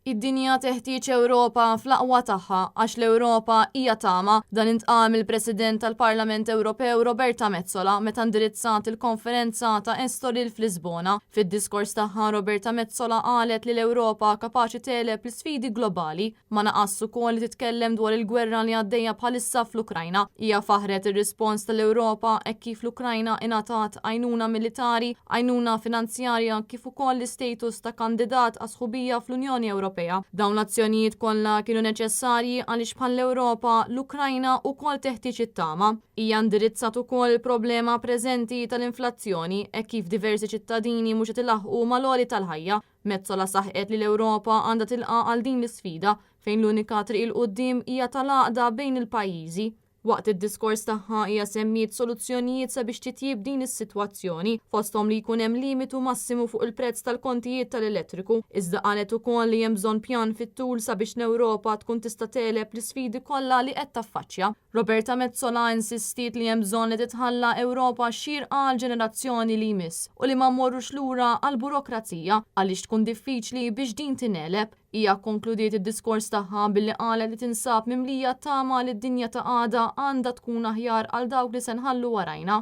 Id-dinja teħtieġ Ewropa fl-aqwa tagħha għax l-Ewropa hija tama. Dan intqal il-President tal-Parlament Ewropew Roberta Metsola meta indirizzat il-konferenza ta' Estoril f'Lisbona. Fid-diskors tagħha Roberta Metsola qalet li l-Ewropa kapaċi teleb l-sfidi globali ma naqas ukoll li titkellem dwar il-gwerra li għaddejja bħalissa fl-Ukrajna. Hija faħret ir-rispons tal-Ewropa hekk kif l-Ukrajna ingħatat għajnuna militari, għajnuna finanzjarja kif ukoll l-istatus ta' kandidat għas sħubija fl-Unjoni Ewropea. Dawn l-azzjonijiet kollha kienu neċessarji għaliex bħall-Ewropa l-Ukrajna wkoll teħtieġ it-tama. Hija indirizzat ukoll il-problema preżenti tal-inflazzjoni hekk kif diversi ċittadini mhux qed ilaħqu mal-għoli tal-ħajja. Metsola saħqet li l-Ewropa għandha tilqa' għal din l-isfida fejn l-unika triq il qudiem hija tal-għaqda bejn il-pajjiżi. Waqt id-diskors tagħha hija semmiet soluzzjonijiet sabiex titjib din is-sitwazzjoni fosthom li jkun hemm limitu massimu fuq il-prezz tal-kontijiet tal-elettriku. Iżda qalet ukoll li hemm bżonn pjan fit-tul sabiex l-Ewropa tkun tista' teleb l-isfidi kollha li qed taffaċċja. Roberta Metsola insistiet li hemm bżonn li titħalla Ewropa xierqa għal ġenerazzjoni li jmiss u li ma mmorrux lura għall burokrazija għaliex tkun diffiċli biex din tineleb. Hija konkludiet id-diskors tagħha billi qalet li tinsab mimlija tama li d-dinja ta' għada għandha tkun aħjar għal dawk li se nħallu warajna.